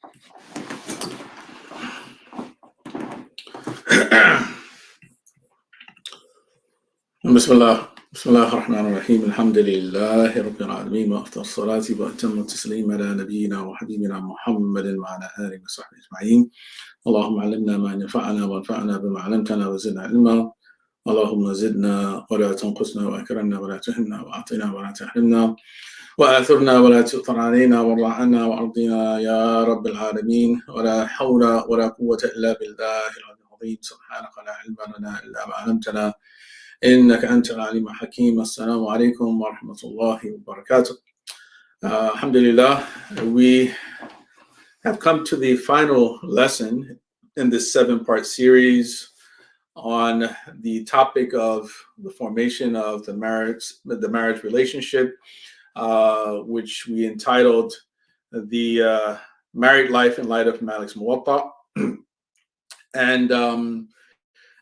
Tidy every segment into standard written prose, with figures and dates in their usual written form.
بسم الله الرحمن الرحيم الحمد لله رب العالمين وأفضل الصلاة وأتم التسليم على نبينا وحبيبنا محمد وعلى آله وصحبه أجمعين. اللهم علمنا ما ينفعنا وانفعنا بما علمتنا وزدنا علما. اللهم زدنا ولا تنقصنا وأكرمنا ولا تهنا وأعطنا ولا تحرمنا وآثرنا ولا تؤثر علينا وارض عنا وأرضنا يا رب العالمين. ولا حول ولا قوة إلا بالله العلي العظيم. سبحانك لا علم لنا إلا ما علمتنا إنك أنت العليم الحكيم. السلام عليكم ورحمة الله وبركاته. Alhamdulillah, we have come to the final lesson in this 7-part series on the topic of the formation of the marriage relationship, which we entitled the married life in light of Malik's Muwatta. And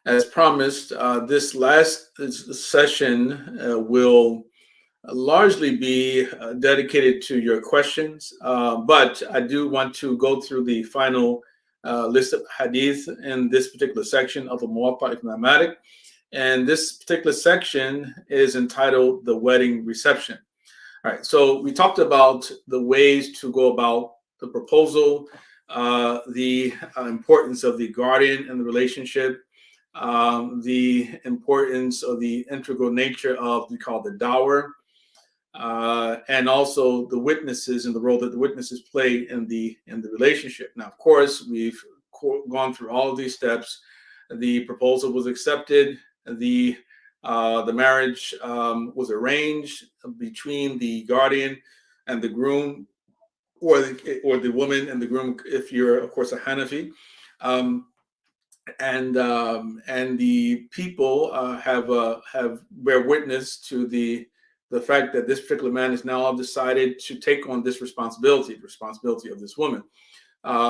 as promised, this last session will largely be dedicated to your questions, but I do want to go through the final list of hadith in this particular section of the Muwatta of Imam Malik. And this particular section is entitled The Wedding Reception. All right, so we talked about the ways to go about the proposal, the importance of the guardian in the relationship, the importance of the integral nature of the dower, and also the witnesses and the role that the witnesses play in the relationship. Now, of course, we've gone through all of these steps. The proposal was accepted. The marriage was arranged between the guardian and the groom, or the woman and the groom, if you're, of course, a Hanafi. And the people have bear witness to the fact that this particular man has now decided to take on this responsibility of this woman.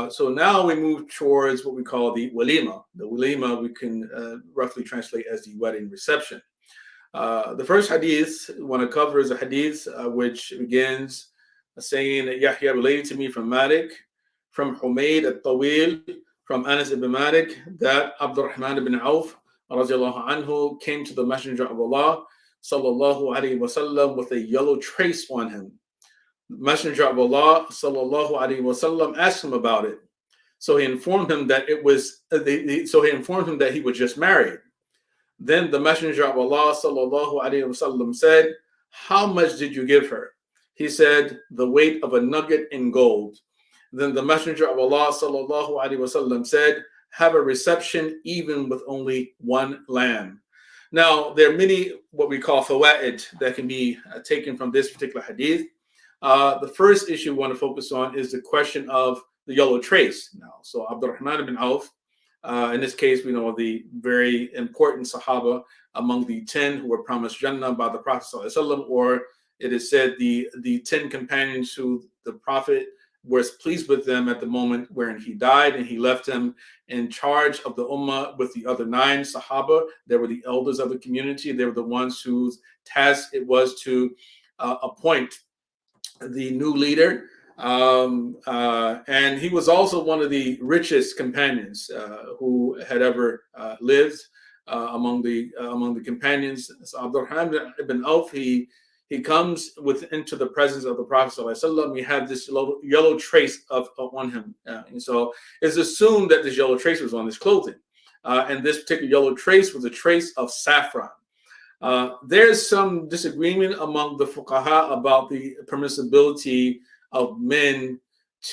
So now we move towards what we call the walima. The walima we can roughly translate as the wedding reception. The first hadith we want to cover is a hadith which begins saying that Yahya related to me from Malik, from Humayd al-Tawil, from Anas ibn Malik, that Abdurrahman ibn Auf radiallahu anhu came to the Messenger of Allah sallallahu alaihi wasallam with a yellow trace on him. The Messenger of Allah sallallahu alaihi wasallam asked him about it. So he informed him that he was just married. Then the Messenger of Allah sallallahu alaihi wasallam said, "How much did you give her?" He said, "The weight of a nugget in gold." Then the Messenger of Allah sallallahu alaihi wasallam said, "Have a reception even with only one lamb." Now, there are many what we call fawaid that can be taken from this particular hadith. The first issue we want to focus on is the question of the yellow trace. Now, so Abdurrahman ibn Auf, in this case, we know the very important Sahaba among the 10 who were promised Jannah by the Prophet sallallahu alaihi wasallam, or it is said the 10 companions who the Prophet was pleased with them at the moment wherein he died, and he left them in charge of the ummah with the other 9 Sahaba. They were the elders of the community. They were the ones whose task it was to appoint the new leader. And he was also one of the richest companions who had ever lived among the companions. So Abdurrahman ibn Auf, he comes into the presence of the Prophet ﷺ. We have this yellow trace on him. And so it's assumed that this yellow trace was on his clothing. And this particular yellow trace was a trace of saffron. There's some disagreement among the fuqaha about the permissibility of men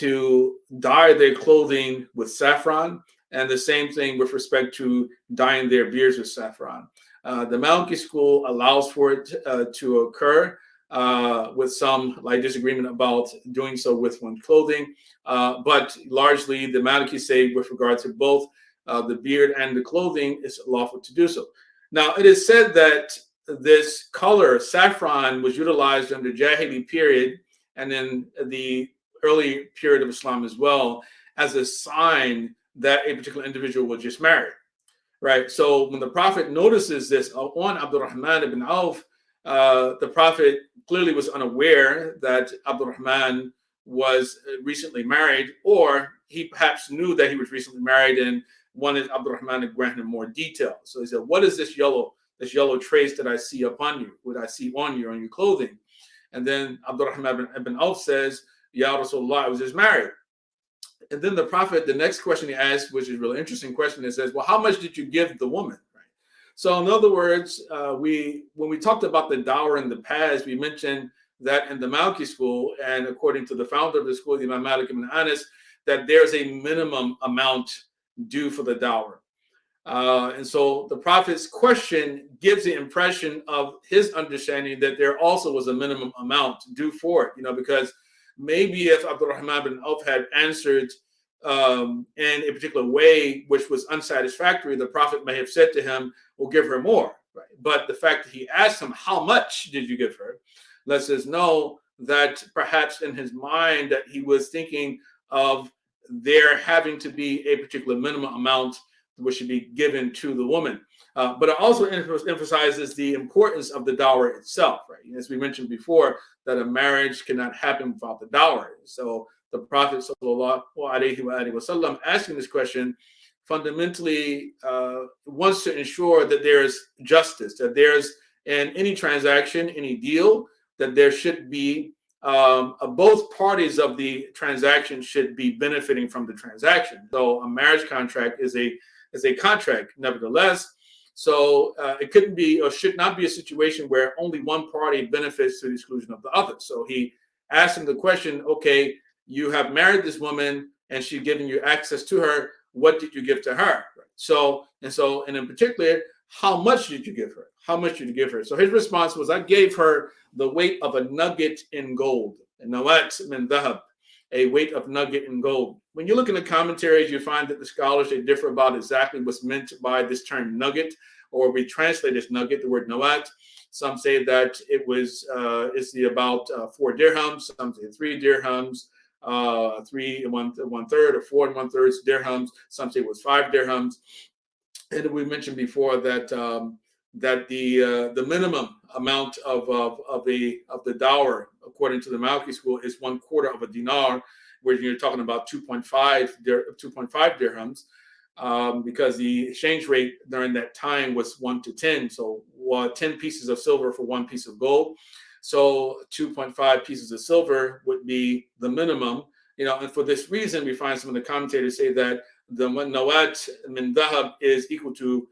to dye their clothing with saffron, and the same thing with respect to dyeing their beards with saffron. The Maliki school allows for it to occur with some disagreement about doing so with one's clothing, but largely the Maliki say with regard to both the beard and the clothing, it's lawful to do so. Now, it is said that this color, saffron, was utilized during the Jahili period and in the early period of Islam as well, as a sign that a particular individual was just married. Right. So when the Prophet notices this on Abdurrahman ibn Auf, the Prophet clearly was unaware that Abdurrahman was recently married, or he perhaps knew that he was recently married and wanted Abdurrahman to grant him more detail. So he said, "What is this yellow trace that I see upon you? What I see on your clothing?" And then Abdurrahman ibn Auf says, "Ya Rasulullah, I was just married." And then the Prophet, the next question he asked, which is a really interesting question, it says, "Well, how much did you give the woman?" Right? So in other words, when we talked about the dower in the past, we mentioned that in the Maliki school, and according to the founder of the school, Imam Malik ibn Anas, that there's a minimum amount due for the dower. And so the Prophet's question gives the impression of his understanding that there also was a minimum amount due for it, because maybe if Abdurrahman bin Auf had answered in a particular way which was unsatisfactory, the Prophet may have said to him, "We'll give her more." Right? But the fact that he asked him, "How much did you give her?" lets us know that perhaps in his mind that he was thinking of there having to be a particular minimum amount which should be given to the woman. But it also emphasizes the importance of the dower itself, right? As we mentioned before, that a marriage cannot happen without the dower. So the Prophet sallallahu alaihi wasallam asking this question fundamentally wants to ensure that there's justice, that there's in any transaction, any deal, that there should be both parties of the transaction should be benefiting from the transaction. So a marriage contract is a contract, nevertheless. So it couldn't be or should not be a situation where only one party benefits to the exclusion of the other. So he asked him the question, "Okay, you have married this woman and she's given you access to her. What did you give to her?" And in particular, how much did you give her? How much did you give her? So his response was, "I gave her the weight of a nugget in gold." And nawat min dhahab, a weight of nugget in gold. When you look in the commentaries, you find that the scholars, they differ about exactly what's meant by this term nugget, or we translate this nugget, the word nawat. Some say that it was about 4 dirhams, some say 3 dirhams, 3 and 1/3, or 4 and 1/3 dirhams. Some say it was 5 dirhams. And we mentioned before that the minimum amount of the dower, according to the Maliki school, is 1/4 of a dinar, where you're talking about 2.5 dirhams, because the exchange rate during that time was 1 to 10, so 10 pieces of silver for 1 piece of gold. So 2.5 pieces of silver would be the minimum, and for this reason, we find some of the commentators say that the nawat min dhahab is equal to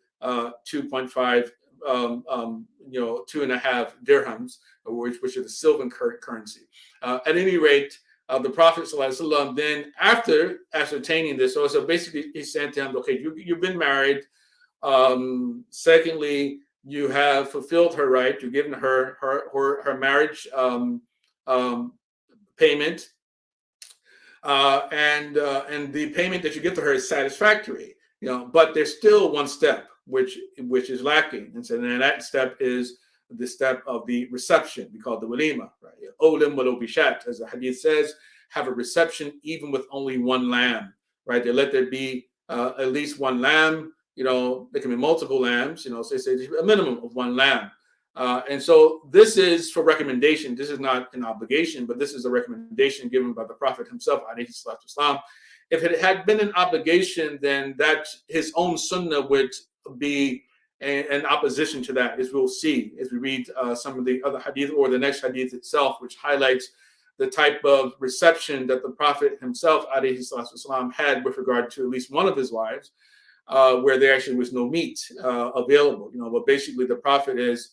2.5, 2.5 dirhams, which is the silver currency. At any rate, the Prophet ﷺ then, after ascertaining this, so basically he said to him, "Okay, you've been married. Secondly, you have fulfilled her right. You've given her marriage payment, and the payment that you give to her is satisfactory. But there's still one step which is lacking, and so then that step is the step of the reception. We call it the walima, right? Olim walau bishat, as the hadith says, have a reception even with only one lamb, right? They let there be at least one lamb. There can be multiple lambs. So they say a minimum of one lamb. And so this is for recommendation. This is not an obligation, but this is a recommendation given by the Prophet himself, alayhi salatu wasalam. If it had been an obligation, then that his own sunnah would be in opposition to that, as we'll see as we read some of the other hadith, or the next hadith itself, which highlights the type of reception that the Prophet himself, alayhi salatu wasalam, had with regard to at least one of his wives, where there actually was no meat available. But basically the Prophet is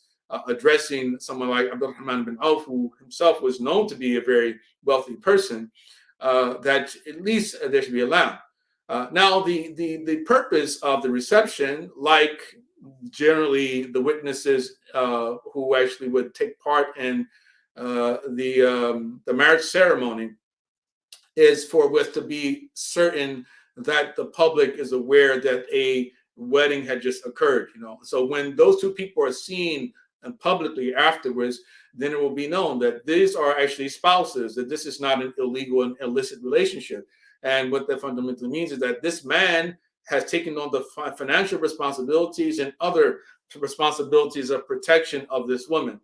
addressing someone like Abdurrahman bin Auf, who himself was known to be a very wealthy person, that at least there should be a lamb. Now, the purpose of the reception, like generally the witnesses who actually would take part in the marriage ceremony, is for us to be certain that the public is aware that a wedding had just occurred. So when those two people are seen and publicly afterwards, then it will be known that these are actually spouses, that this is not an illegal and illicit relationship. And what that fundamentally means is that this man has taken on the financial responsibilities and other responsibilities of protection of this woman.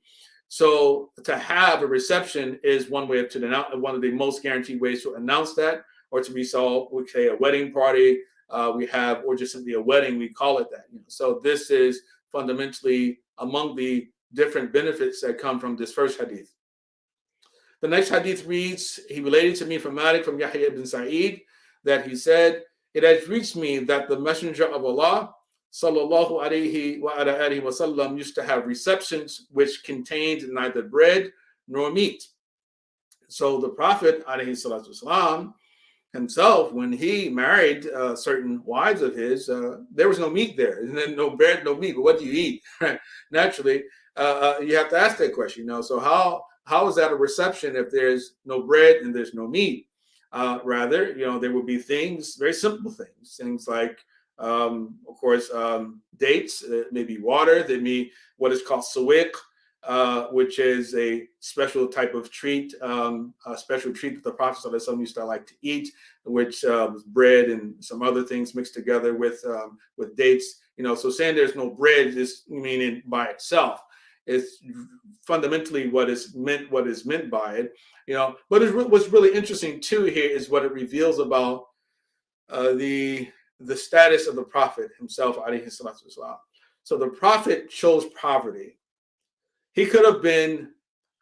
So to have a reception is one way to announce, one of the most guaranteed ways to announce that, or to be so, we say a wedding party, or just simply a wedding, we call it that. So this is fundamentally among the different benefits that come from this first hadith. The next hadith reads, he related to me from Malik from Yahya ibn Sa'id that he said, it has reached me that the Messenger of Allah sallallahu alayhi wa alihi wasallam used to have receptions which contained neither bread nor meat. So the Prophet alayhi salatu wasalam himself, when he married certain wives of his, there was no meat there, and then no bread, no meat. But what do you eat? Naturally, you have to ask that question. So how is that a reception if there's no bread and there's no meat? Rather, there would be things, very simple things like, of course, dates, maybe water. There may be what is called sawiq, which is a special type of treat, a special treat that the Prophet ﷺ used to like to eat, which was bread and some other things mixed together with dates. So saying there's no bread is meaning by itself. It's fundamentally what is meant by it. But what's really interesting too here is what it reveals about the status of the Prophet himself, alayhi salatu wasalam. So the Prophet chose poverty. He could have been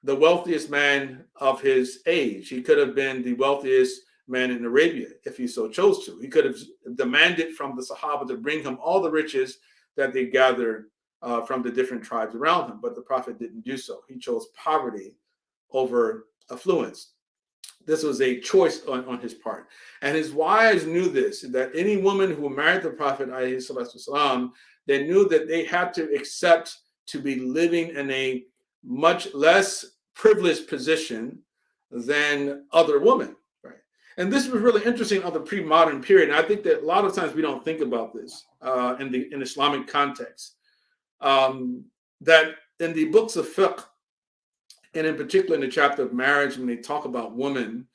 the wealthiest man of his age. He could have been the wealthiest man in Arabia if he so chose to. He could have demanded from the Sahaba to bring him all the riches that they gathered from the different tribes around him. But the Prophet didn't do so. He chose poverty over affluence. This was a choice on his part. And his wives knew this, that any woman who married the Prophet, ﷺ, they knew that they had to accept to be living in a much less privileged position than other women. Right? And this was really interesting on the pre-modern period. And I think that a lot of times we don't think about this in Islamic context. That in the books of fiqh, and in particular in the chapter of marriage, when they talk about women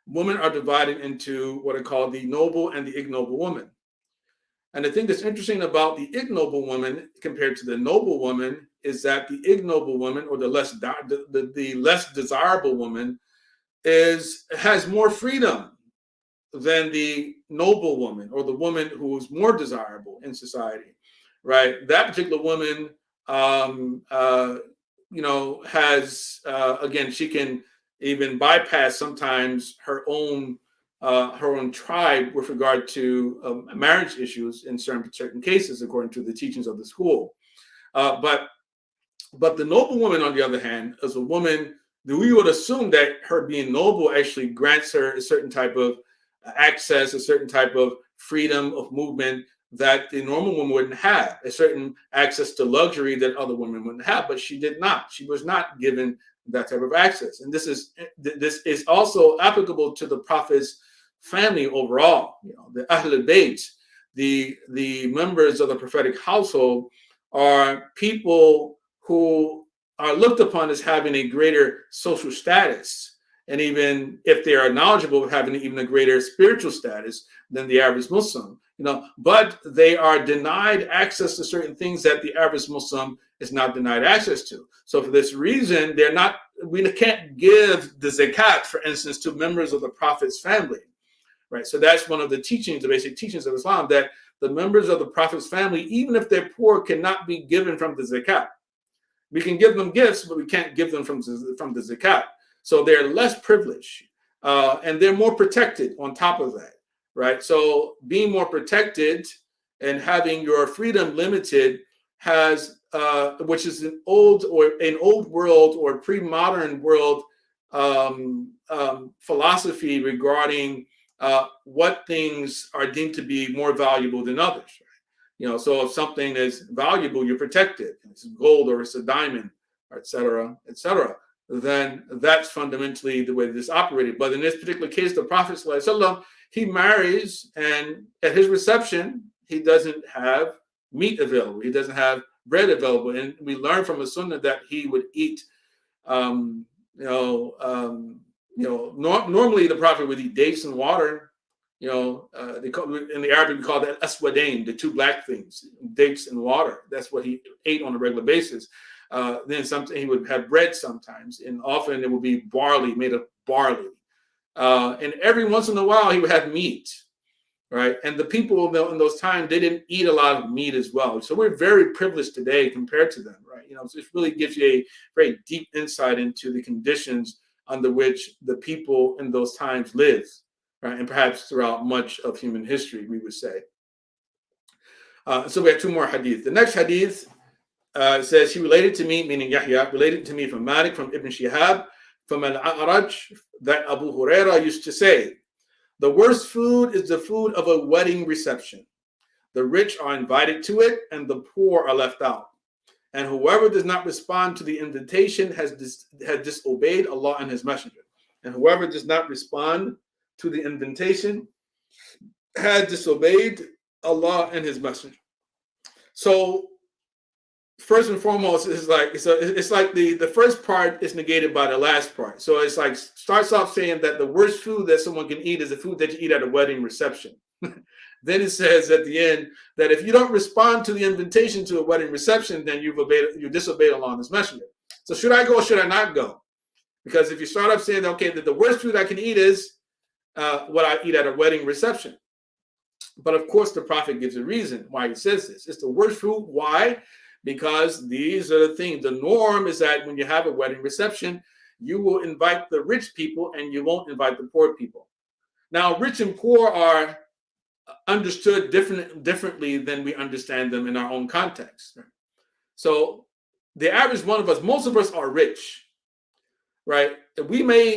are divided into what are called the noble and the ignoble woman. And the thing that's interesting about the ignoble woman compared to the noble woman is that the ignoble woman, or the less desirable woman, has more freedom than the noble woman, or the woman who's more desirable in society, right? That particular woman has again, she can even bypass sometimes her own tribe with regard to marriage issues in certain cases, according to the teachings of the school. But the noble woman, on the other hand, is a woman that we would assume that her being noble actually grants her a certain type of access, a certain type of freedom of movement that the normal woman wouldn't have, a certain access to luxury that other women wouldn't have, but she did not. She was not given that type of access. And this is also applicable to the Prophet's family overall. The Ahlul Bayt, the members of the prophetic household, are people who are looked upon as having a greater social status, and even if they are knowledgeable, having even a greater spiritual status than the average Muslim. But they are denied access to certain things that the average Muslim is not denied access to. So for this reason, we can't give the zakat, for instance, to members of the Prophet's family, right? So that's one of the teachings, the basic teachings of Islam, that the members of the Prophet's family, even if they're poor, cannot be given from the zakat. We can give them gifts, but we can't give them from the zakat. So they're less privileged, and they're more protected on top of that. Right. So being more protected and having your freedom limited has, which is an old world or pre-modern world philosophy regarding what things are deemed to be more valuable than others. Right? So if something is valuable, you're protected. It's gold or it's a diamond, or et cetera, then that's fundamentally the way this operated. But in this particular case, the Prophet ﷺ, he marries, and at his reception, he doesn't have meat available. He doesn't have bread available. And we learn from the Sunnah that he would eat, normally the Prophet would eat dates and water. In the Arabic, we call that aswadain, the two black things, dates and water. That's what he ate on a regular basis. Then something he would have bread sometimes, and often it would be barley, made of barley. And every once in a while he would have meat, right? And the people in those times, they didn't eat a lot of meat as well. So we're very privileged today compared to them, right? So it really gives you a very deep insight into the conditions under which the people in those times lived, right? And perhaps throughout much of human history, we would say. So we have two more hadith. The next hadith says, he related to me, meaning Yahya, related to me from Malik, from Ibn Shihab, from Al-A'raj, that Abu Huraira used to say, the worst food is the food of a wedding reception. The rich are invited to it, and the poor are left out. And whoever does not respond to the invitation has disobeyed Allah and His Messenger. And whoever does not respond to the invitation has disobeyed Allah and His Messenger. So first and foremost, it's like the first part is negated by the last part. So it's like starts off saying that the worst food that someone can eat is the food that you eat at a wedding reception. Then it says at the end that if you don't respond to the invitation to a wedding reception, then you disobeyed Allah and His Messenger. So should I go or should I not go? Because if you start off saying, okay, that the worst food I can eat is what I eat at a wedding reception. But of course, the Prophet gives a reason why he says this. It's the worst food. Why? Because these are the things. The norm is that when you have a wedding reception, you will invite the rich people and you won't invite the poor people. Now, rich and poor are understood differently than we understand them in our own context. So the average one of us, most of us are rich, right?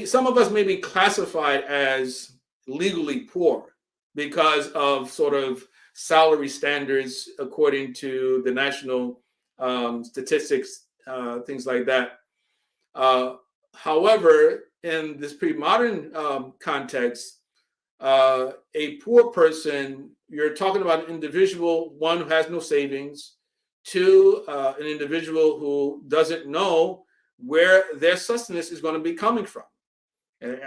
Some of us may be classified as legally poor because of sort of salary standards according to the national statistics, things like that. However, in this pre-modern context, a poor person, you're talking about an individual, one who has no savings, two, an individual who doesn't know where their sustenance is going to be coming from,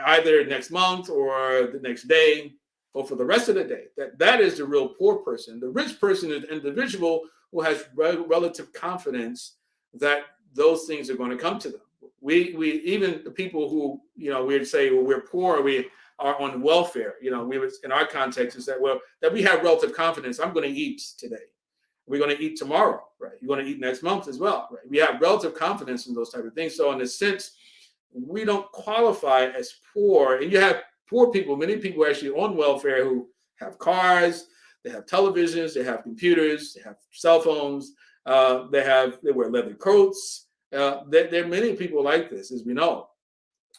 either next month or the next day or for the rest of the day. That is the real poor person. The rich person is an individual who has relative confidence that those things are going to come to them. We even the people who, we'd say, well, we're poor, we are on welfare, we was in our context is that, well, that we have relative confidence. I'm going to eat today. We're going to eat tomorrow, right? You're going to eat next month as well, right? We have relative confidence in those type of things. So in a sense, we don't qualify as poor. And you have poor people, many people actually on welfare who have cars, they have televisions, they have computers, they have cell phones, they wear leather coats. There are many people like this, as we know,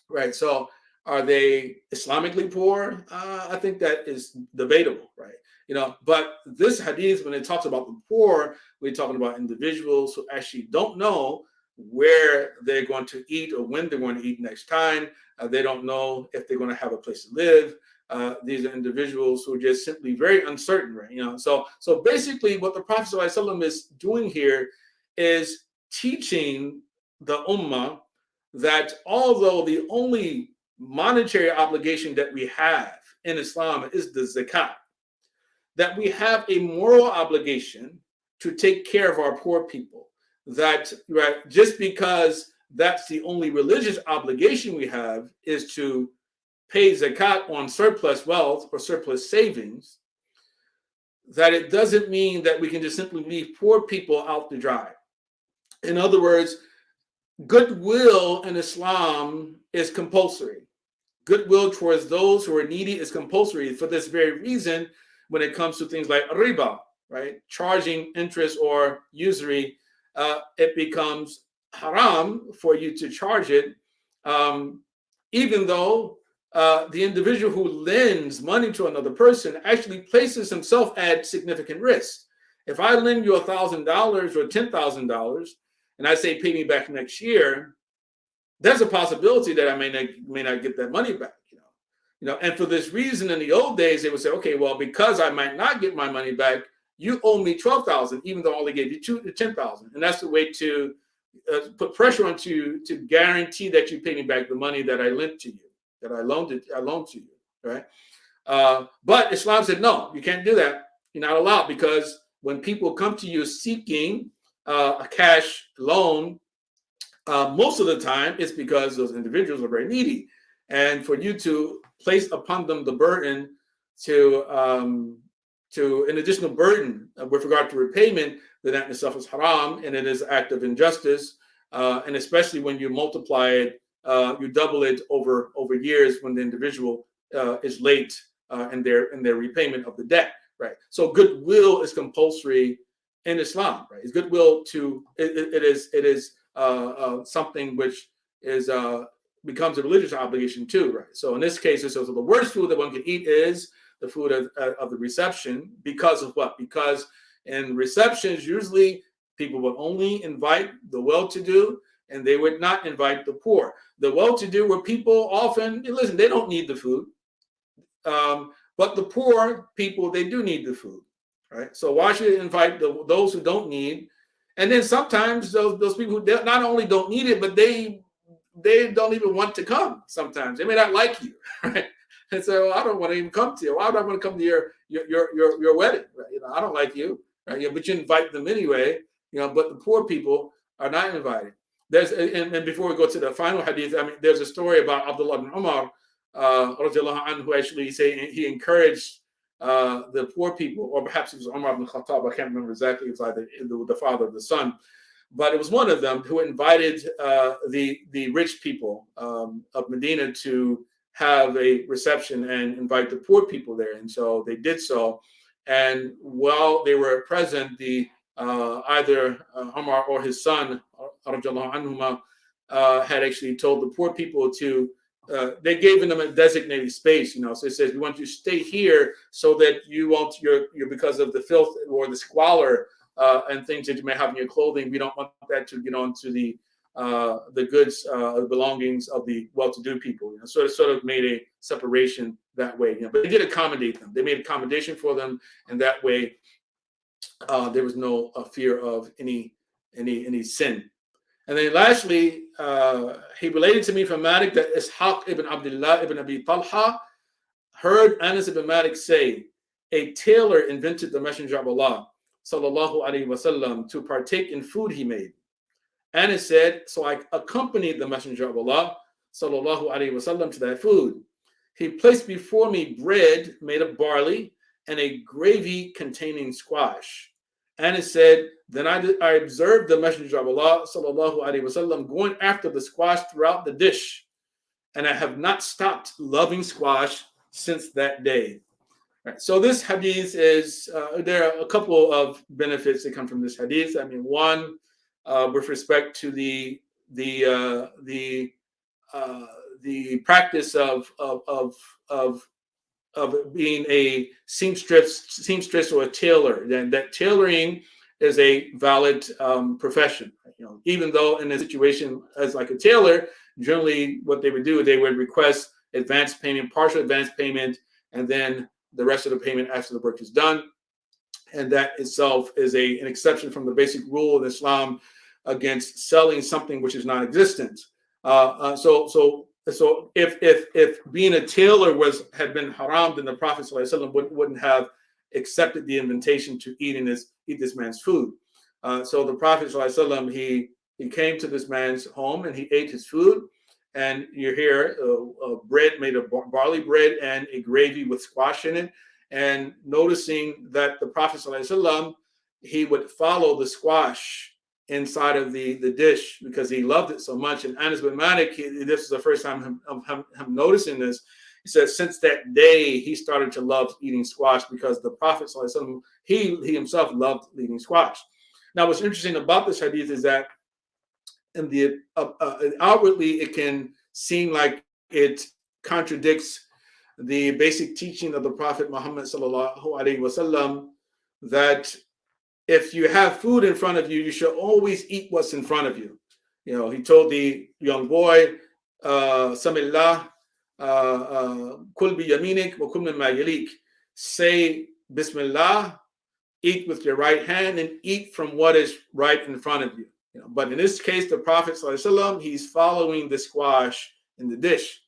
right? So are they Islamically poor? I think that is debatable, right? But this hadith, when it talks about the poor, we're talking about individuals who actually don't know where they're going to eat or when they're going to eat next time. They don't know if they're going to have a place to live. These are individuals who are just simply very uncertain, right? So basically what the Prophet ﷺ is doing here is teaching the ummah that although the only monetary obligation that we have in Islam is the zakat, that we have a moral obligation to take care of our poor people. That, right, just because that's the only religious obligation we have is to pay zakat on surplus wealth or surplus savings, that it doesn't mean that we can just simply leave poor people out to dry. In other words, goodwill in Islam is compulsory. Goodwill towards those who are needy is compulsory for this very reason. When it comes to things like riba, right, charging interest or usury, it becomes haram for you to charge it, even though the individual who lends money to another person actually places himself at significant risk. If I lend you $1,000 or $10,000 and I say pay me back next year, there's a possibility that I may not get that money back. And for this reason, in the old days, they would say, okay, well, because I might not get my money back, you owe me $12,000, even though I only gave you $10,000. And that's the way to put pressure on you to guarantee that you pay me back the money that I lent to you, that I loaned to you, right? But Islam said, no, you can't do that. You're not allowed, because when people come to you seeking a cash loan, Most of the time, it's because those individuals are very needy, and for you to place upon them the burden to an additional burden with regard to repayment, then that in itself is haram, and it is an act of injustice. And especially when you multiply it, you double it over years when the individual is late in their repayment of the debt, right? So goodwill is compulsory in Islam, right? It's goodwill to it is something which is becomes a religious obligation too, right? So in this case, so the worst food that one can eat is the food of the reception. Because of what? Because in receptions, usually people will only invite the well-to-do, and they would not invite the poor. The well-to-do were people often, listen, they don't need the food. But the poor people, they do need the food, right? So why should it invite those who don't need? And then sometimes those people who not only don't need it, but they don't even want to come. Sometimes they may not like you, right? And so I don't want to even come to you. Why would I want to come to your wedding? Right? You know, I don't like you, right? Yeah, but you invite them anyway. You know, but the poor people are not invited. There's and before we go to the final hadith, I mean, there's a story about Abdullah ibn Umar, who actually he encouraged the poor people, or perhaps it was Umar ibn Khattab. I can't remember exactly. It was like the father of the son, but it was one of them who invited the rich people of Medina to have a reception and invite the poor people there. And so they did so. And while they were present, the either Umar or his son, anhuma, had actually told the poor people to, they gave them a designated space, you know. So it says, we want you to stay here so that you won't, you're because of the filth or the squalor and things that you may have in your clothing. We don't want that to get onto the goods, belongings of the well-to-do people. You know, so it sort of made a separation that way. You know, but they did accommodate them. They made accommodation for them, and that way there was no fear of any sin. And then lastly, he related to me from Malik that Ishaq ibn Abdullah ibn Abi Talha heard Anas ibn Malik say, a tailor invented the Messenger of Allah sallallahu alaihi wasallam to partake in food he made. Anas said, so I accompanied the Messenger of Allah sallallahu alaihi wasallam to that food. He placed before me bread made of barley and a gravy containing squash. Anas said, then I observed the Messenger of Allah sallallahu alaihi wasallam going after the squash throughout the dish, and I have not stopped loving squash since that day. Right. So this hadith is there are a couple of benefits that come from this hadith. I mean, one, with respect to the practice of being a seamstress or a tailor, then that tailoring is a valid profession. You know, even though in a situation as like a tailor, generally what they would do, they would request advance payment, partial advance payment, and then the rest of the payment after the work is done. And that itself is an exception from the basic rule of Islam against selling something which is non-existent. So if being a tailor had been haram, then the Prophet ﷺ wouldn't have accepted the invitation to eat this man's food. So the Prophet ﷺ, he came to this man's home and he ate his food. And you hear bread made of barley bread and a gravy with squash in it. And noticing that the Prophet ﷺ, he would follow the squash inside of the dish because he loved it so much. And Anas bin Malik, this is the first time him noticing this. He said since that day he started to love eating squash because the Prophet ﷺ, he himself loved eating squash. Now, what's interesting about this hadith is that in the outwardly it can seem like it contradicts the basic teaching of the Prophet Muhammad sallallahu alaihi wasallam that if you have food in front of you, you should always eat what's in front of you. You know, he told the young boy, Samillah, kul bi yaminik wa kul mimma yalik. Say Bismillah, eat with your right hand, and eat from what is right in front of you. You know, but in this case, the Prophet ﷺ, he's following the squash in the dish.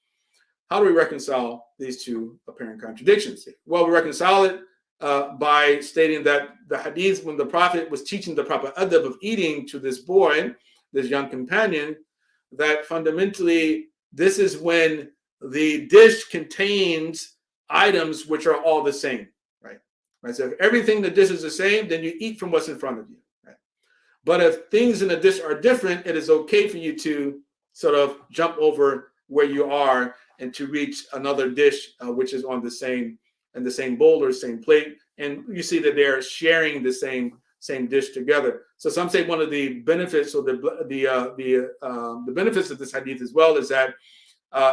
How do we reconcile these two apparent contradictions? Well, we reconcile it by stating that the hadith, when the Prophet was teaching the proper adab of eating to this boy, this young companion, that fundamentally this is when the dish contains items which are all the same, right? So if everything in the dish is the same, then you eat from what's in front of you, right? But if things in the dish are different, it is okay for you to sort of jump over where you are and to reach another dish which is on the same bowl or same plate, and you see that they're sharing the same dish together. So some say one of the benefits or the benefits of this hadith as well is that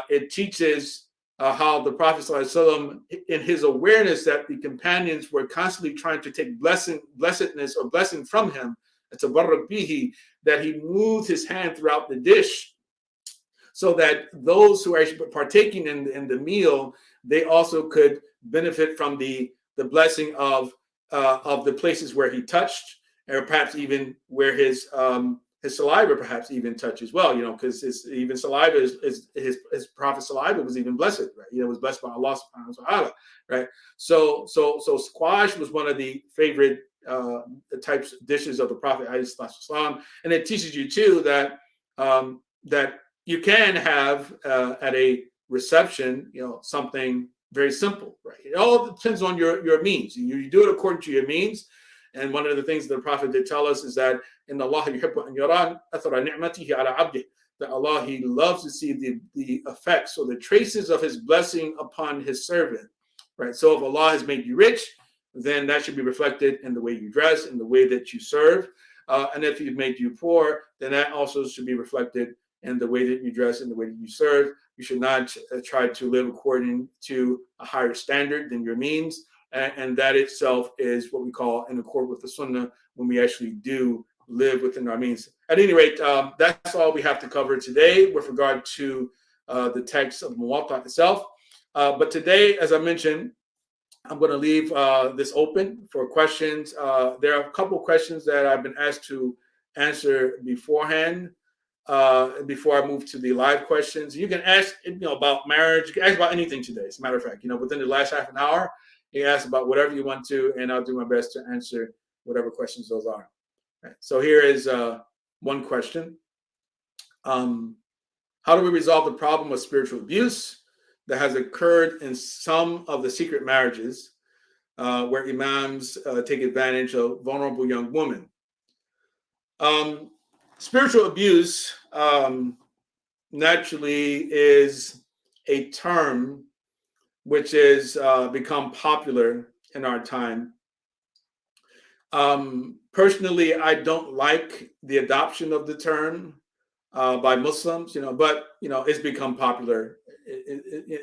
it teaches how the Prophet ﷺ, in his awareness that the companions were constantly trying to take blessedness or blessing from him, it's a barak bihi, that he moved his hand throughout the dish so that those who are partaking in the meal, they also could benefit from the blessing of the places where he touched, or perhaps even where his saliva perhaps even touched as well, because even saliva is his prophet's saliva was even blessed, right? It was blessed by Allah subhanahu wa ta'ala, right? So squash was one of the favorite types of dishes of the Prophet, and it teaches you too that that you can have at a reception, something very simple, right? It all depends on your means. You do it according to your means. And one of the things the Prophet did tell us is that in Allah, that Allah, he loves to see the effects or the traces of his blessing upon his servant, right? So if Allah has made you rich, then that should be reflected in the way you dress, in the way that you serve. And if he's made you poor, then that also should be reflected in the way that you dress and the way that you serve. You should not try to live according to a higher standard than your means. And that itself is what we call in accord with the Sunnah, when we actually do live within our means. At any rate, that's all we have to cover today with regard to the text of Muwatta itself. But today, as I mentioned, I'm going to leave this open for questions. There are a couple of questions that I've been asked to answer beforehand. Before I move to the live questions, you can ask, about marriage. You can ask about anything today. As a matter of fact, within the last half an hour, you can ask about whatever you want to, and I'll do my best to answer whatever questions those are. Right. So here is one question: how do we resolve the problem of spiritual abuse that has occurred in some of the secret marriages where imams take advantage of vulnerable young women? Spiritual abuse naturally is a term which has become popular in our time. Personally, I don't like the adoption of the term by Muslims, but it's become popular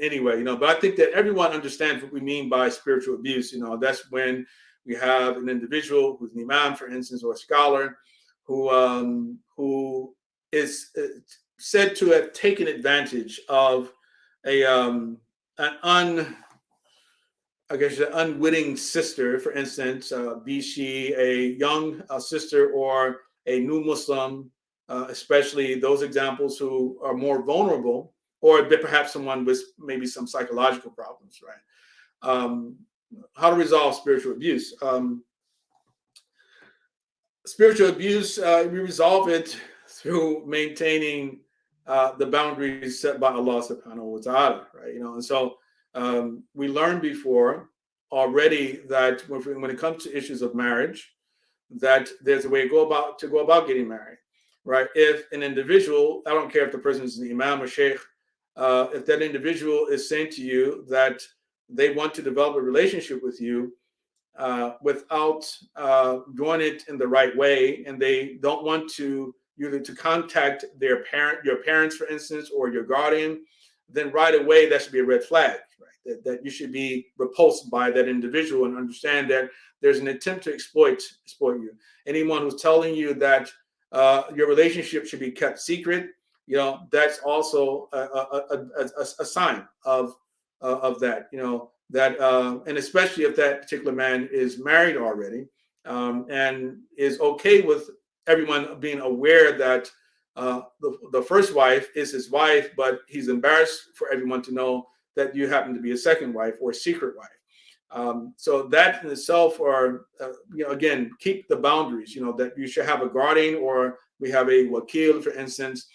anyway, But I think that everyone understands what we mean by spiritual abuse. That's when we have an individual who's an imam, for instance, or a scholar, who is said to have taken advantage of an unwitting sister, for instance, be she a young sister or a new Muslim, especially those examples who are more vulnerable, or perhaps someone with maybe some psychological problems, right? How to resolve spiritual abuse? Spiritual abuse, we resolve it through maintaining the boundaries set by Allah subhanahu wa ta'ala, right? And so we learned before already that when it comes to issues of marriage, that there's a way to go about getting married, right? If an individual, I don't care if the person is an imam or sheikh, if that individual is saying to you that they want to develop a relationship with you, without doing it in the right way, and they don't want you to contact your parents, for instance, or your guardian, then right away that should be a red flag, right? That you should be repulsed by that individual and understand that there's an attempt to exploit you. Anyone who's telling you that your relationship should be kept secret, that's also a sign of that, and especially if that particular man is married already, and is okay with everyone being aware that the first wife is his wife, but he's embarrassed for everyone to know that you happen to be a second wife or a secret wife. So that in itself, or again, keep the boundaries. That you should have a guardian, or we have a wakil, for instance,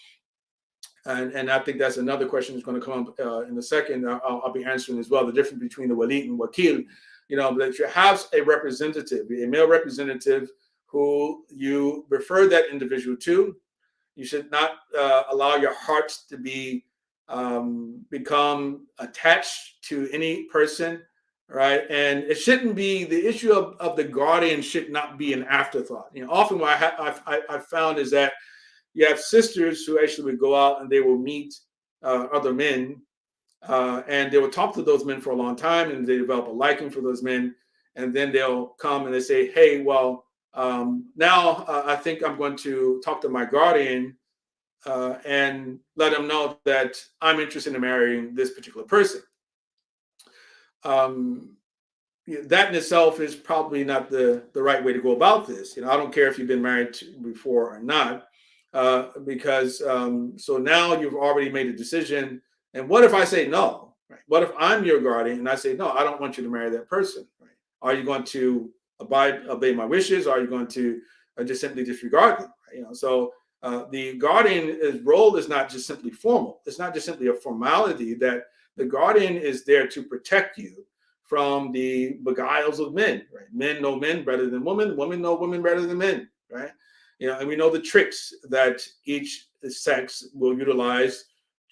And I think that's another question that's going to come up in a second. I'll be answering as well, the difference between the wali and wakil. That you have a representative, a male representative, who you refer that individual to. You should not allow your hearts to become attached to any person, right? And it shouldn't be the issue of the guardian should not be an afterthought. Often what I've found is that you have sisters who actually would go out and they will meet other men, and they will talk to those men for a long time, and they develop a liking for those men, and then they'll come and they say, "Hey, well, now I think I'm going to talk to my guardian and let him know that I'm interested in marrying this particular person." That in itself is probably not the right way to go about this. I don't care if you've been married before or not. Because so now you've already made a decision. And what if I say no? Right? What if I'm your guardian and I say, no, I don't want you to marry that person? Right? Are you going to obey my wishes? Or are you going to just simply disregard them? Right? So the guardian's role is not just simply formal. It's not just simply a formality. That the guardian is there to protect you from the beguiles of men. Right? Men know men better than women. Women know women better than men. Right? And we know the tricks that each sex will utilize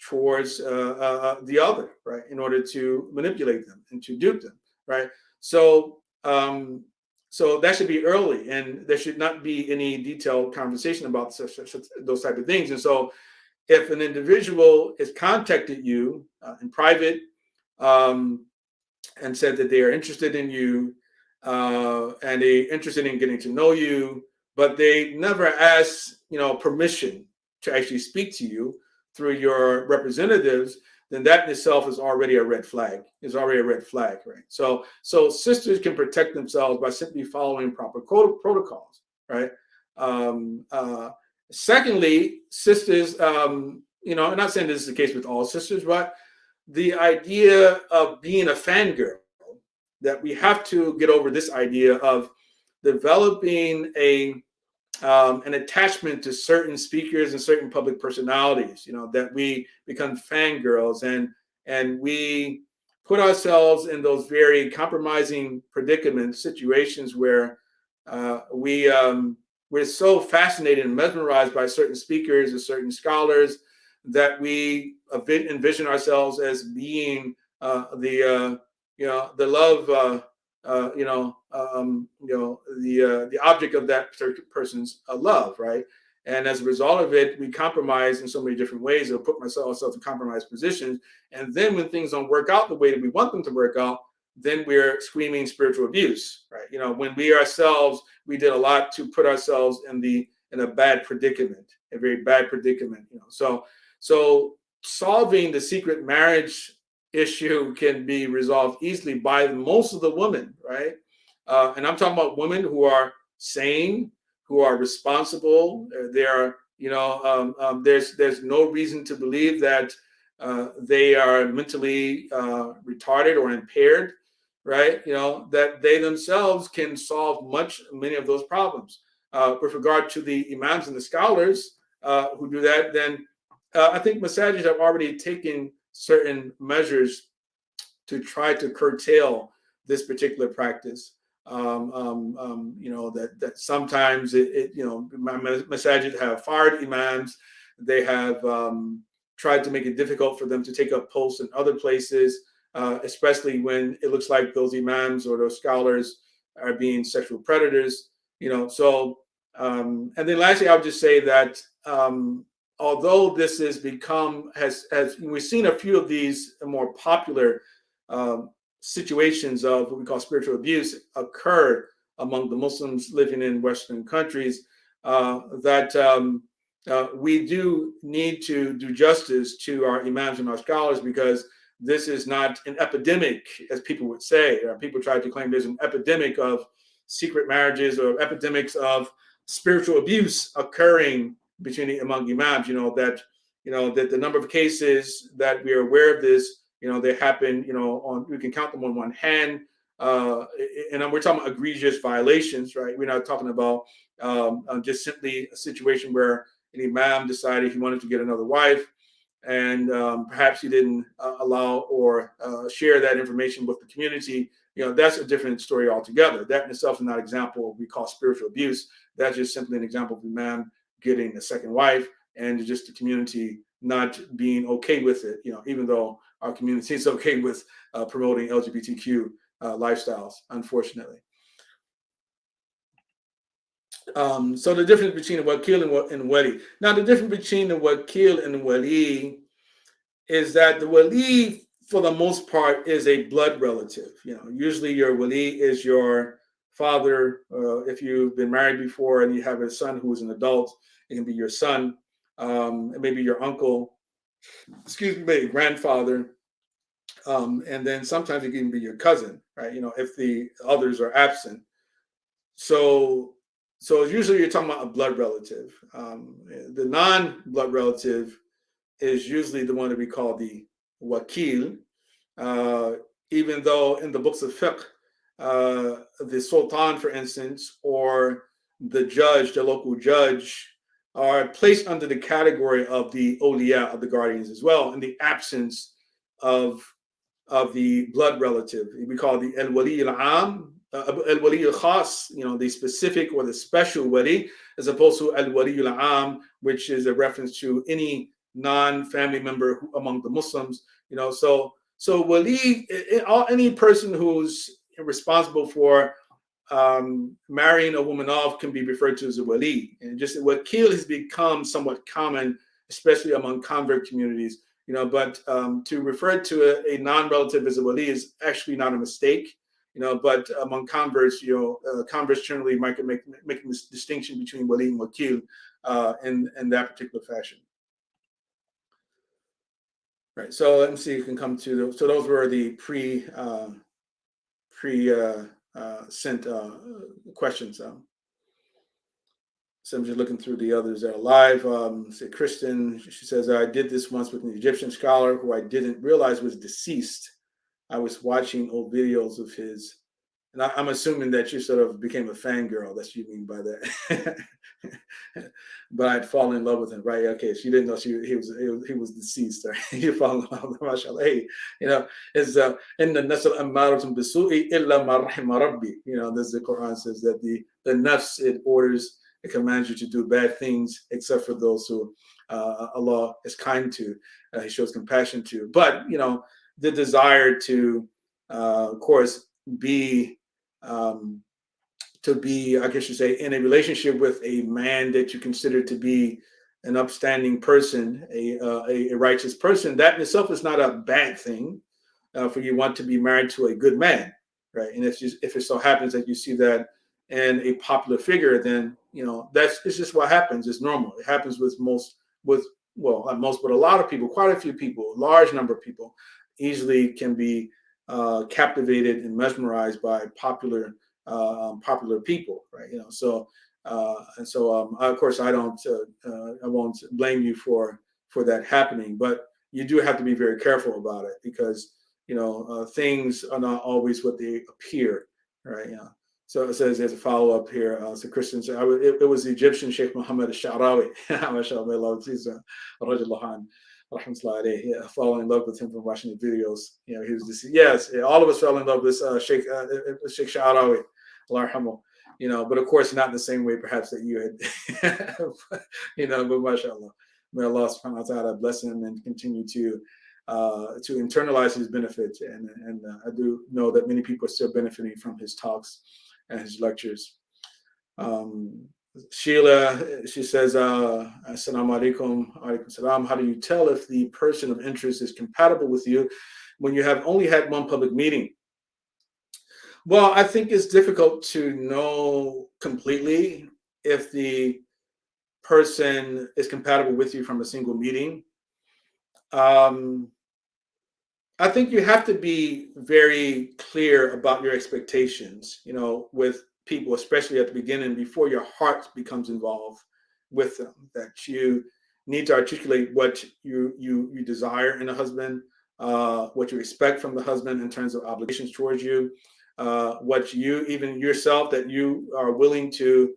towards the other, right, in order to manipulate them and to dupe them, right? So that should be early, and there should not be any detailed conversation about those type of things. And so, if an individual has contacted you in private and said that they are interested in you and they're interested in getting to know you, but they never ask, permission to actually speak to you through your representatives, then that in itself is already a red flag. It's already a red flag, right? So sisters can protect themselves by simply following proper protocols, right? Secondly, sisters, I'm not saying this is the case with all sisters, but the idea of being a fangirl, that we have to get over this idea of developing an attachment to certain speakers and certain public personalities, that we become fangirls and we put ourselves in those very compromising situations where we're so fascinated and mesmerized by certain speakers and certain scholars that we envision ourselves as being the love. The object of that person's love, right? And as a result of it, we compromise in so many different ways, or put ourselves in compromised positions. And then when things don't work out the way that we want them to work out, then we're screaming spiritual abuse, right? When we ourselves, we did a lot to put ourselves in a bad predicament, a very bad predicament. So solving the secret marriage issue can be resolved easily by most of the women, right? And I'm talking about women who are sane, who are responsible. There's no reason to believe that they are mentally retarded or impaired, right? That they themselves can solve many of those problems. With regard to the imams and the scholars who do that, then I think masajid have already taken certain measures to try to curtail this particular practice. That sometimes masajid have fired imams. They have tried to make it difficult for them to take up posts in other places, especially when it looks like those imams or those scholars are being sexual predators. And then lastly, I would just say that although this has we've seen a few of these more popular situations of what we call spiritual abuse occur among the Muslims living in Western countries, that we do need to do justice to our imams and our scholars, because this is not an epidemic, as people would say. People try to claim there's an epidemic of secret marriages or epidemics of spiritual abuse occurring among imams. That the number of cases that we are aware of this, they happen, we can count them on one hand. And we're talking about egregious violations, right? We're not talking about just simply a situation where an imam decided he wanted to get another wife, and perhaps you didn't allow or share that information with the community, that's a different story altogether. That in itself is not an example of what we call spiritual abuse. That's just simply an example of a man getting a second wife and just the community not being okay with it, even though our community is okay with promoting LGBTQ lifestyles, unfortunately. So the difference between the wakil and wali. Now, the difference between the wakil and the wali is that the wali, for the most part, is a blood relative. Usually your wali is your father. If you've been married before and you have a son who is an adult, it can be your son, maybe your uncle, maybe grandfather, and then sometimes it can be your cousin, right? If the others are absent. So usually you're talking about a blood relative. The non-blood relative is usually the one that we call the wakil, even though in the books of fiqh, the sultan, for instance, or the judge, the local judge, are placed under the category of the awliya, of the guardians as well, in the absence of the blood relative. We call the al-wali al-am, al-wali al-khas, the specific or the special wali, as opposed to al-wali al-am, which is a reference to any non-family member among the Muslims. So wali, any person who's responsible for marrying a woman off can be referred to as a wali. And just wakil has become somewhat common, especially among convert communities. But to refer to a non-relative as a wali is actually not a mistake. But among converts, converts generally might making this distinction between wali and wakil in that particular fashion. Right. So let me see if you can come to those. So those were the sent questions. So I'm just looking through the others that are live. Say Kristen, she says, I did this once with an Egyptian scholar who I didn't realize was deceased. I was watching old videos of his, and I'm assuming that you sort of became a fangirl. That's what you mean by that. But I'd fallen in love with him, right? Okay, she didn't know he was deceased. Right? You fall in love with him, mashallah. Hey, it's in the nasl ammaratun bisu'i illa ma rahima rabbi. This the Quran says that the nafs, it orders, it commands you to do bad things, except for those who Allah is kind to, He shows compassion to. But the desire to, of course, be I guess you say, in a relationship with a man that you consider to be an upstanding person, a righteous person, that in itself is not a bad thing. For you want to be married to a good man, right? And if it so happens that you see that in a popular figure, then it's just what happens. It's normal. It happens with not most, but a lot of people, quite a few people, a large number of people, easily can be captivated and mesmerized by popular people, right? So of course I won't blame you for that happening, but you do have to be very careful about it, because things are not always what they appear, right? So it says there's a follow-up here. So Christian said it was the Egyptian Sheikh Muhammad al-Sha'rawi, falling in love with him from watching the videos. He was deceased. Yes, all of us fell in love with Sheikh Sha'rawi, but of course not in the same way perhaps that you had. But mashallah, may Allah subhanahu wa ta'ala bless him and continue to internalize his benefits, and I do know that many people are still benefiting from his talks and his lectures. Sheila, she says, Assalamu alaikum, alaikum salam. How do you tell if the person of interest is compatible with you when you have only had one public meeting? Well, I think it's difficult to know completely if the person is compatible with you from a single meeting. I think you have to be very clear about your expectations, with people, especially at the beginning, before your heart becomes involved with them, that you need to articulate what you desire in a husband, what you expect from the husband in terms of obligations towards you, what you, even yourself, that you are willing to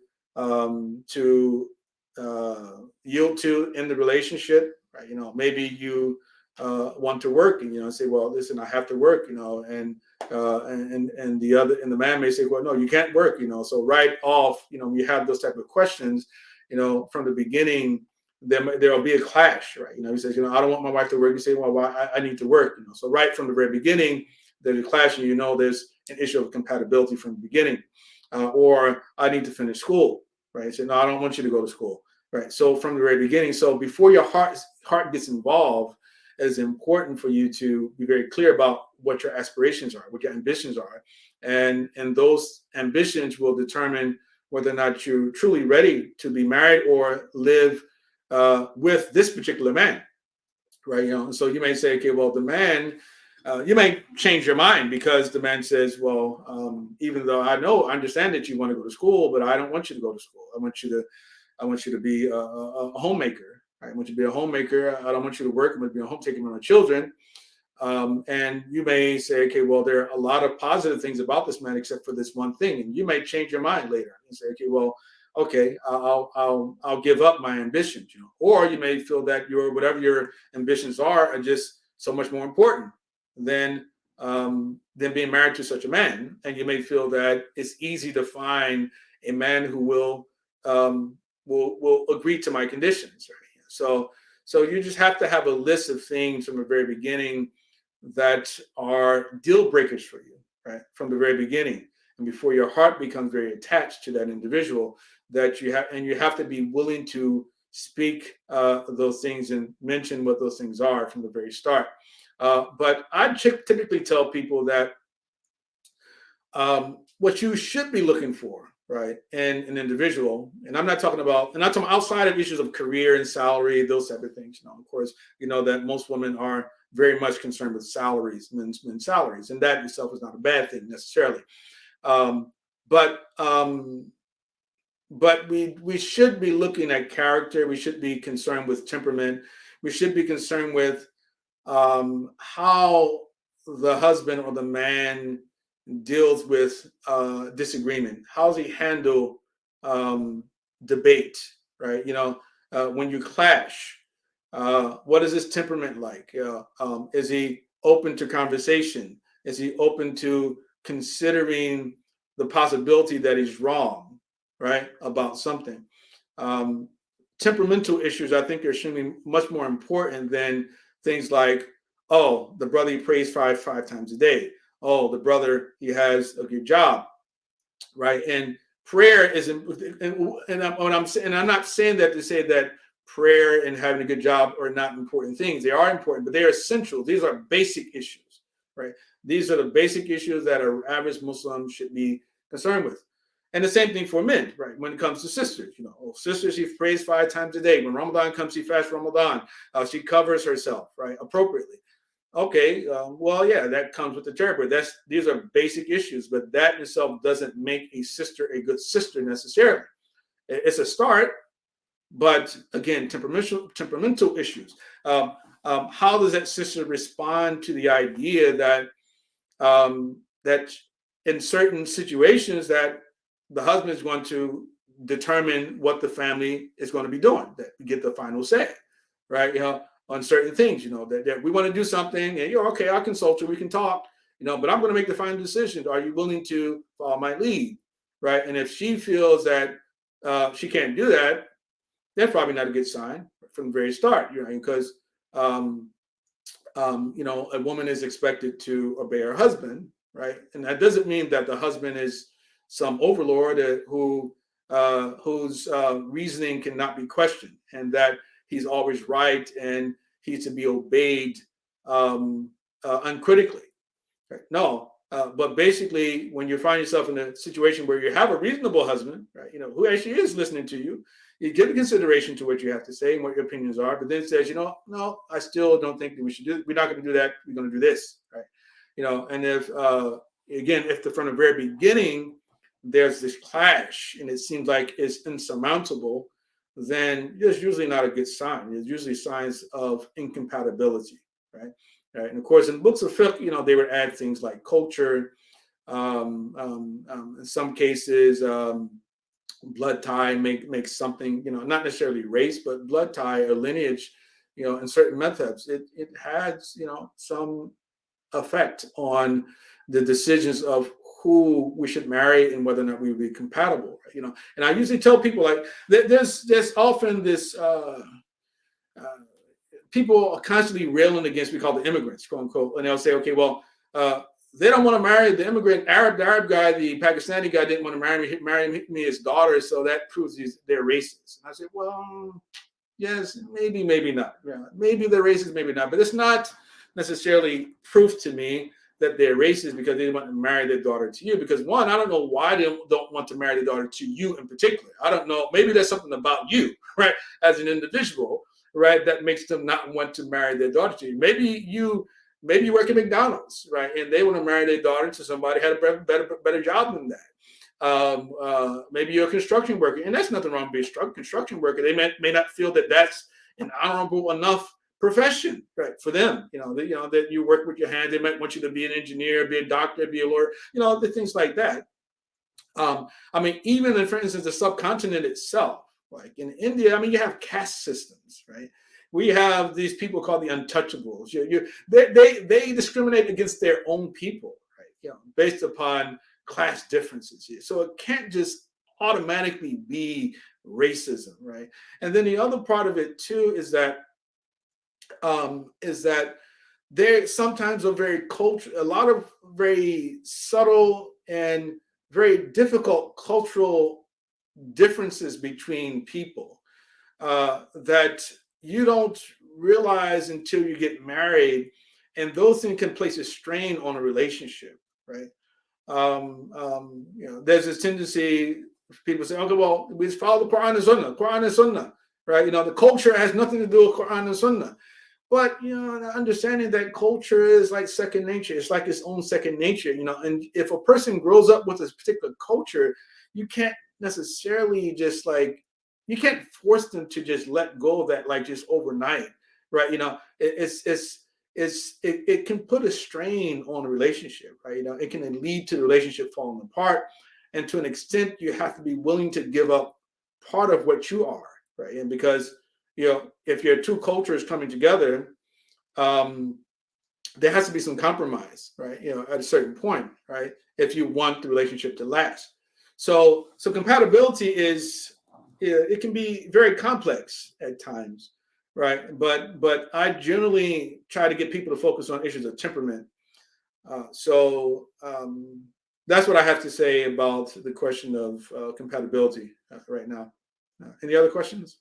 yield to in the relationship, right? Maybe you want to work, and say, well, listen, I have to work, and the man may say, well, no, you can't work, so right off, we have those type of questions, from the beginning. There'll be a clash, right? He says, I don't want my wife to work. You say, well, I need to work, so right from the very beginning, there's a clash, and there's an issue of compatibility from the beginning. Or I need to finish school, right? So no, I don't want you to go to school, right? So from the very beginning, so before your heart gets involved, it is important for you to be very clear about what your aspirations are, what your ambitions are, and those ambitions will determine whether or not you're truly ready to be married or live with this particular man, right? So you may say, okay, well, the man. You may change your mind because the man says, well, even though I understand that you want to go to school, but I don't want you to go to school. I want you to be a homemaker. Right? I want you to be a homemaker. I don't want you to work. I'm going to be a home taking care of my children. And you may say, okay, well, there are a lot of positive things about this man, except for this one thing. And you may change your mind later and say, okay, well, okay, I'll give up my ambitions, or you may feel that whatever your ambitions are just so much more important than being married to such a man, and you may feel that it's easy to find a man who will agree to my conditions. Right? So you just have to have a list of things from the very beginning that are deal breakers for you, right, from the very beginning, and before your heart becomes very attached to that individual, that you have to be willing to speak those things and mention what those things are from the very start. But I typically tell people that what you should be looking for, right, in an individual, and I'm not talking outside of issues of career and salary, those type of things. Of course, that most women are very much concerned with salaries, men's salaries, and that itself is not a bad thing necessarily. But we should be looking at character. We should be concerned with temperament. We should be concerned with how the husband or the man deals with disagreement. How does he handle debate, right? When you clash, what is his temperament like? Is he open to conversation? Is he open to considering the possibility that he's wrong, right, about something? Temperamental issues, I think, are extremely much more important than things like, oh, the brother he prays five times a day. Oh, the brother, he has a good job, right? And prayer is, and I'm not saying that to say that prayer and having a good job are not important things. They are important, but they are essential. These are basic issues, right? These are the basic issues that an average Muslim should be concerned with. And the same thing for men, right? When it comes to sisters, sisters, she prays 5 times a day. When Ramadan comes, she fasts Ramadan. She covers herself, right, appropriately. Okay, well, yeah, that comes with the territory. These are basic issues, but that in itself doesn't make a sister a good sister necessarily. It's a start, but again, temperamental issues. How does that sister respond to the idea that that in certain situations that the husband is going to determine what the family is going to be doing, that we get the final say, right? On certain things, that we want to do something, and you're okay, I'll consult you, we can talk, but I'm going to make the final decision. Are you willing to follow my lead, right? And if she feels that she can't do that, that's probably not a good sign from the very start, because a woman is expected to obey her husband, right? And that doesn't mean that the husband is some overlord whose reasoning cannot be questioned, and that he's always right and he's to be obeyed uncritically. Right? No, but basically, when you find yourself in a situation where you have a reasonable husband, right, who actually is listening to you, you give consideration to what you have to say and what your opinions are, but then says, no, I still don't think that we should do it. We're not going to do that. We're going to do this, right? And if from the very beginning there's this clash and it seems like it's insurmountable, then there's usually not a good sign. There's usually signs of incompatibility, right? And of course, in books of fiqh, they would add things like culture, in some cases, blood tie makes something, not necessarily race, but blood tie or lineage in certain methods, it has, some effect on the decisions of who we should marry and whether or not we would be compatible, and I usually tell people, like, there's often this people are constantly railing against, we call the immigrants, quote unquote, and they'll say, okay, well, they don't want to marry the immigrant Arab guy, the Pakistani guy didn't want to marry me his daughter, so that proves they're racist. And I said, well, yes, maybe not. Yeah, maybe they're racist, maybe not, but it's not necessarily proof to me that they're racist because they want to marry their daughter to you. Because one, I don't know why they don't want to marry their daughter to you in particular. I don't know. Maybe there's something about you, right, as an individual, right, that makes them not want to marry their daughter to you. Maybe you work at McDonald's, right, and they want to marry their daughter to somebody who had a better job than that. Maybe you're a construction worker, and that's nothing wrong with being a construction worker. They may not feel that that's an honorable enough profession, right, for them. That you work with your hands. They might want you to be an engineer, be a doctor, be a lawyer. The things like that. Even in, for instance, the subcontinent itself, like in India, you have caste systems, right? We have these people called the untouchables. They discriminate against their own people, right? Based upon class differences here. So it can't just automatically be racism, right? And then the other part of it too is that there sometimes are a lot of very subtle and very difficult cultural differences between people that you don't realize until you get married, and those things can place a strain on a relationship, right? There's this tendency, people say, okay, well, we just follow the Quran and Sunnah, right? The culture has nothing to do with Quran and Sunnah. But, understanding that culture is like second nature. It's like its own second nature, and if a person grows up with this particular culture, you can't necessarily just you can't force them to just let go of that, like, just overnight, right? It can put a strain on a relationship, right? It can lead to the relationship falling apart. And to an extent, you have to be willing to give up part of what you are, right? And because, if your two cultures coming together, there has to be some compromise, right? At a certain point, right? If you want the relationship to last. So compatibility it can be very complex at times, right? But I generally try to get people to focus on issues of temperament. That's what I have to say about the question of compatibility right now. Any other questions?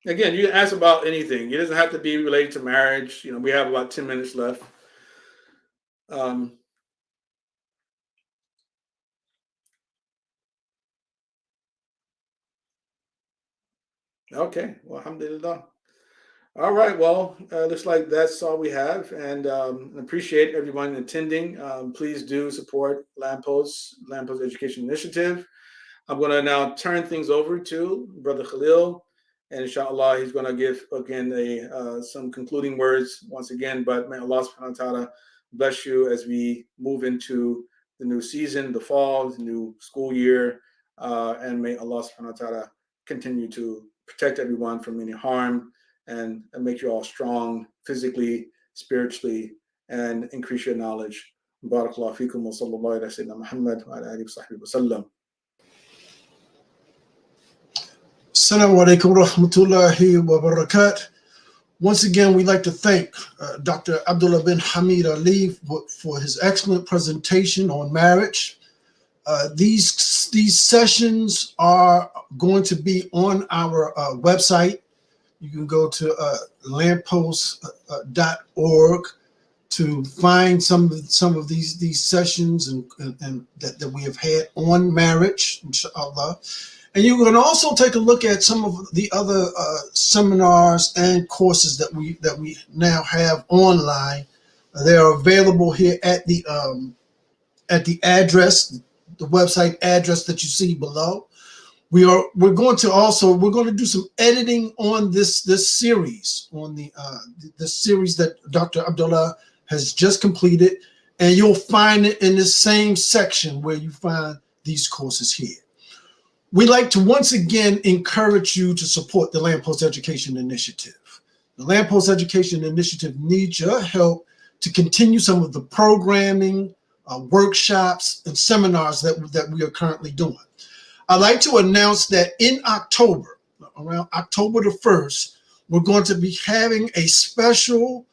Again, you can ask about anything. It doesn't have to be related to marriage. We have about 10 minutes left. Okay. Well, alhamdulillah. All right. Well, looks like that's all we have, and appreciate everyone attending. Please do support Lamppost Education Initiative. I'm going to now turn things over to Brother Khalil, and inshallah, he's going to give again some concluding words once again. But may Allah subhanahu wa ta'ala bless you as we move into the new season, the fall, the new school year, and may Allah subhanahu wa ta'ala continue to protect everyone from any harm and make you all strong physically, spiritually, and increase your knowledge. Barakallahu feekum wa sallallahu ala sayyidina Muhammad wa ala alihi wa sahbihi wa sallam. Assalamu alaikum wa rahmatullahi wa barakatuh. Once again, we'd like to thank Dr. Abdullah bin Hamid Ali for his excellent presentation on marriage. These sessions are going to be on our website. You can go to lamppost.org to find some of these sessions and that we have had on marriage, inshallah. And you can also take a look at some of the other seminars and courses that we now have online. They are available here at the address, the website address that you see below. We're going to do some editing on this series, on the series that Dr. Abdullah has just completed, and you'll find it in the same section where you find these courses here. We'd like to once again encourage you to support the Lamppost Education Initiative. The Lamppost Education Initiative needs your help to continue some of the programming, workshops, and seminars that we are currently doing. I'd like to announce that in October, around October the 1st, we're going to be having a special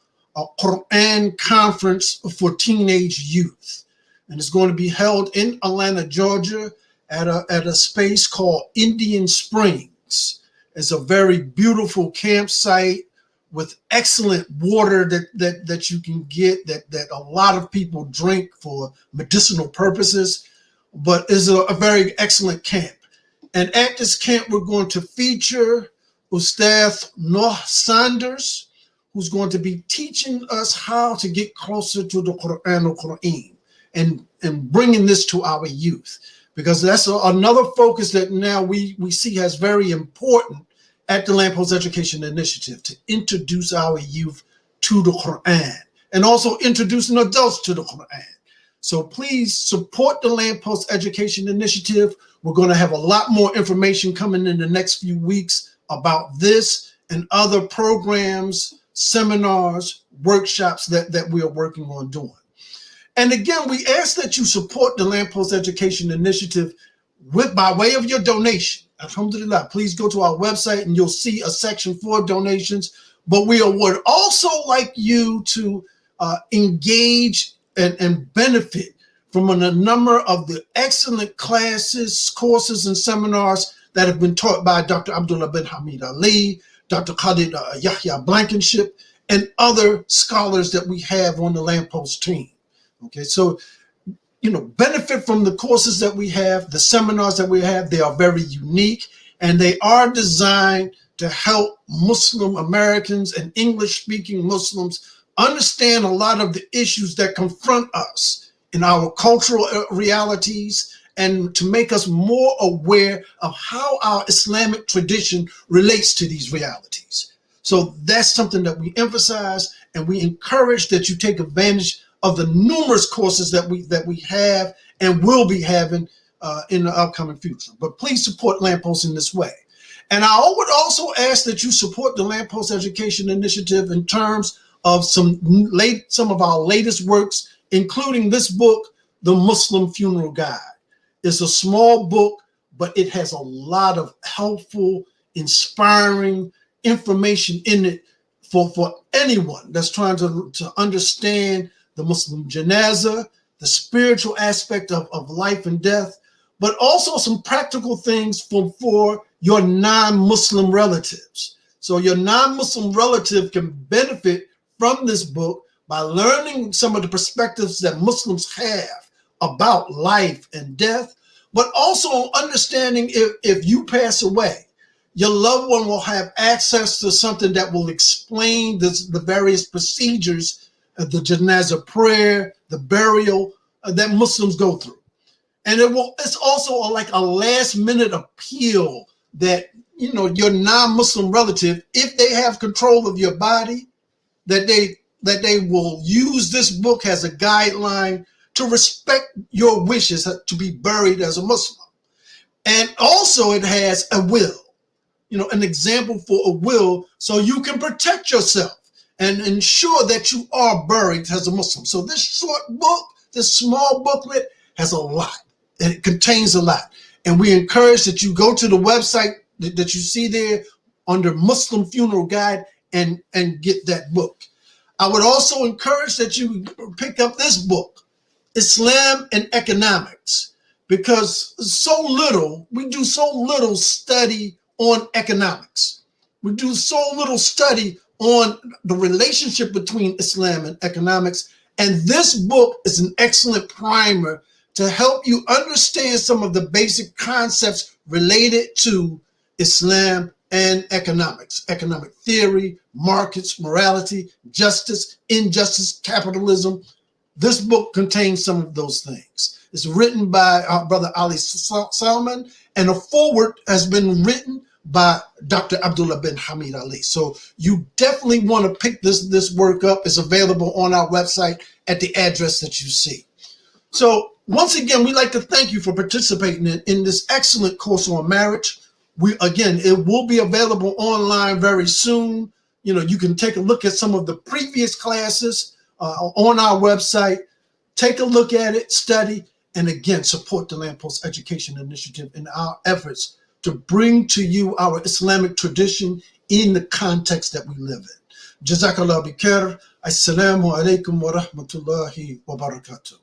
Quran conference for teenage youth. And it's going to be held in Atlanta, Georgia, at a space called Indian Springs. It's a very beautiful campsite with excellent water that you can get, that a lot of people drink for medicinal purposes, but is a very excellent camp. And at this camp, we're going to feature Ustaz Noah Sanders, who's going to be teaching us how to get closer to the Quran and bringing this to our youth, because that's another focus that now we see as very important at the Lamppost Education Initiative, to introduce our youth to the Quran and also introducing adults to the Quran. So please support the Lamppost Education Initiative. We're going to have a lot more information coming in the next few weeks about this and other programs, seminars, workshops that we are working on doing. And again, we ask that you support the Lamppost Education Initiative by way of your donation. Alhamdulillah, please go to our website and you'll see a section for donations. But we would also like you to engage and benefit from a number of the excellent classes, courses, and seminars that have been taught by Dr. Abdullah bin Hamid Ali, Dr. Khalid Yahya Blankenship, and other scholars that we have on the Lamppost team. Okay, so benefit from the courses that we have, the seminars that we have. They are very unique, and they are designed to help Muslim Americans and English-speaking Muslims understand a lot of the issues that confront us in our cultural realities, and to make us more aware of how our Islamic tradition relates to these realities. So that's something that we emphasize, and we encourage that you take advantage of the numerous courses that we have and will be having in the upcoming future. But please support Lamppost in this way. And I would also ask that you support the Lamppost Education Initiative in terms of some of our latest works, including this book, The Muslim Funeral Guide. It's a small book, but it has a lot of helpful, inspiring information in it for anyone that's trying to understand the Muslim janazah, the spiritual aspect of life and death, but also some practical things for your non-Muslim relatives. So your non-Muslim relative can benefit from this book by learning some of the perspectives that Muslims have about life and death, but also understanding if you pass away, your loved one will have access to something that will explain the various procedures, the janazah prayer, the burial that Muslims go through. And it's also like a last minute appeal that, your non-Muslim relative, if they have control of your body, that they will use this book as a guideline to respect your wishes to be buried as a Muslim. And also it has a will, an example for a will, so you can protect yourself and ensure that you are buried as a Muslim. So this short book, this small booklet has a lot, and it contains a lot. And we encourage that you go to the website that you see there under Muslim Funeral Guide and get that book. I would also encourage that you pick up this book, Islam and Economics, because we do so little study on economics. We do so little study on the relationship between Islam and economics. And this book is an excellent primer to help you understand some of the basic concepts related to Islam and economics, economic theory, markets, morality, justice, injustice, capitalism. This book contains some of those things. It's written by our brother Ali Salman, and a foreword has been written by Dr. Abdullah bin Hamid Ali. So you definitely want to pick this work up. It's available on our website at the address that you see. So once again, we'd like to thank you for participating in this excellent course on marriage. It will be available online very soon. You can take a look at some of the previous classes on our website. Take a look at it, study, and again, support the Lamppost Education Initiative in our efforts to bring to you our Islamic tradition in the context that we live in. Jazakallah bi khair. Assalamu alaikum wa rahmatullahi wa barakatuh.